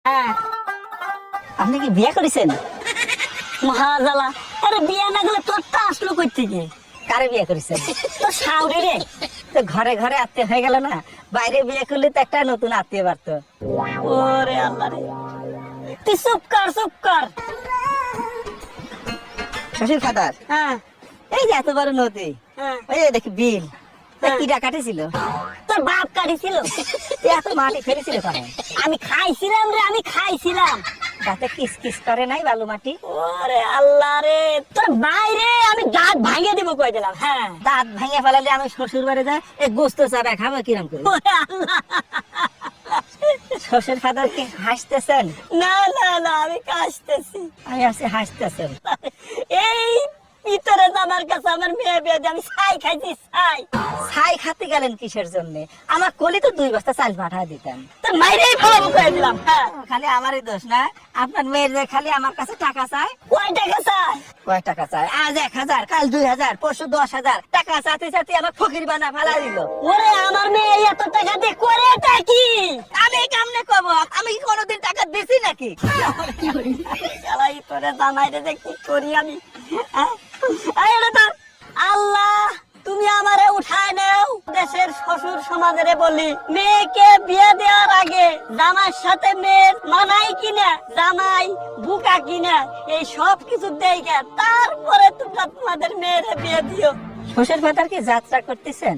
হ্যাঁ, আপনি কি বিয়ে করেছেন? মহাজালা, আরে বিয়ে না গেলে তোরটা আসলো কই থেকে? কারে বিয়ে করেছেন? তো শাউরি রে। তো ঘরে ঘরে আত্মীয় হয়ে গেল না, বাইরে বিয়ে করলে তো একটা নতুন আত্মীয় বাড়তো। ওরে আল্লাহ রে, তুই চুপ কর চুপ কর। শ্বশুর ফাদার, হ্যাঁ এই যে এত বড় নদী, হ্যাঁ, ওই যে দেখি বিল, হ্যাঁ। কিটা কাটেছিল? তোর বাপ কাটিছিল। এত মাটি ফেলেছিল কারণ আমি খাইছিলাম রে, আমি খাইছিলাম। দাঁতে কিস কিস করে নাই বালু মাটি? ওরে আল্লাহ রে, তোর বাইরে আমি দাঁত ভাঙিয়ে দিব কই দিলাম। হ্যাঁ, দাঁত ভেঙে ফেলালে আমি শ্বশুর বাড়ি যাই, এই গোস্ত চাটা খাবো কিরম করে? ওরে আল্লাহ। শ্বশুর ফাদার কি হাসতেছেন? না না না, আমি কাশতেছি। আমি আছি হাসতেছেন। এই ভিতরে আমার কাছে আমার মেয়ে বিয়ে দিয়ে আমি ছাই খাইছি ছাই। ছাই খাতে গেলেন কিসের জন্য? আমার কলি তো 2 বস্তা চাল পাঠা দিতেন। তোর মাইরেই ভালো কই দিলাম। হ্যাঁ, খালি আমারই দোষ না, আপনার মেয়ের যে খালি আমার কাছে টাকা চায়। কয় টাকা চাই? কয় টাকা চায়? আজ 1000, কাল 2000, পরশু 10,000 টাকা চাতে চাতে আমার ফকির বানা ফেলা দিল। ওরে আমার মেয়ে এত টাকা দিয়ে করে এটা কি? আমি কেমনে কব? আমি কি কোনোদিন টাকা দিছি নাকি? শালাই তোরে জানাই রে যে কি করি আমি। হ্যাঁ? এই রে তোর আল্লাহ, তুমি আমারে উঠায় নাও। দেশের শ্বশুর সমাজেরে বলি, মেয়েকে বিয়ে দেওয়ার আগে জামাইয়ের সাথে মেয়ের মানাই কিনা, জামাই বুকা কিনা, এই সব কিছু দেখে তারপরে তোমরা তোমাদের মেয়েরে বিয়ে দিও। শ্বশুর ফাদার কি যাত্রা করতেছেন?